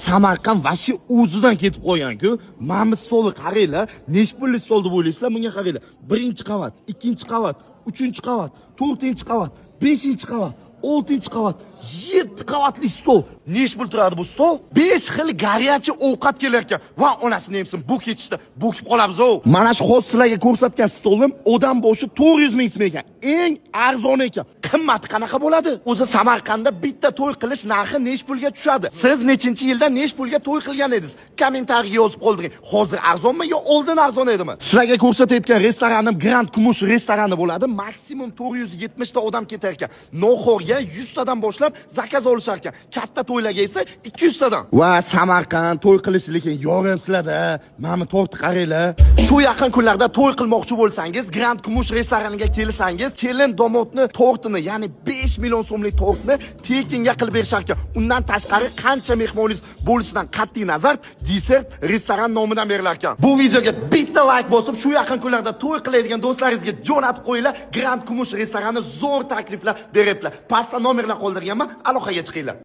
Samarqand vashi o'zidan ketib qo'ygan-ku. Mana bu stolni qaranglar, necha pulli stol deb o'ylaysizlar? Bunga qaranglar. 1-qavat, 2-qavat, 3-qavat, 4-qavat, 5-qavat, 6-qavat, 7 qavatli stol. Necha pul turadi bu stol? 5 xil garyachi ovqat kelar ekan. Va onasini yemsin, bu ketishda bo'kib qolamiz-ku. Mana shu hozir sizlarga ko'rsatgan stolim odam boshi 400 ming so'm ekan. Eng arzon ekan. Qimmati qanaqa bo'ladi? O'zi Samarqandda bitta to'y qilish narxi necha pulga tushadi? Siz nechinchi yilda necha pulga to'y qilgan edingiz? Kommentariyaga yozib qoldiring. Hozir arzonmi yo oldin arzon edimi? Sizlarga ko'rsatayotgan restoranim Grand Kumush restorani bo'ladi. Maksimum 470 ta odam ketar ekan. Noxorga 100 tadan boshlab zakaz olishar ekan. Katta to'ylarga esa 200 tadan. Va Samarqand to'y qilish lekin yorim sizlarda. Mana bu tortni qaranglar. Shu yaqin kunlarda to'y qilmoqchi bo'lsangiz, Grand Kumush restoraniga kelsangiz, kelin domodni tortini, ya'ni 5 million so'mlik tortni tekinga qilib berishar ekan. Undan tashqari qancha mehmoningiz bo'lishidan qat'iy nazar, desert restoran nomidan berilar ekan. Bu videoga bitta like bosib, shu yaqin kunlarda to'y qiladigan do'stlaringizga jo'natib qo'yinglar. Grand Kumush restorani zo'r takliflar beryaptilar. Pastda nomerlar qoldirganman, aloqaga chiqinglar.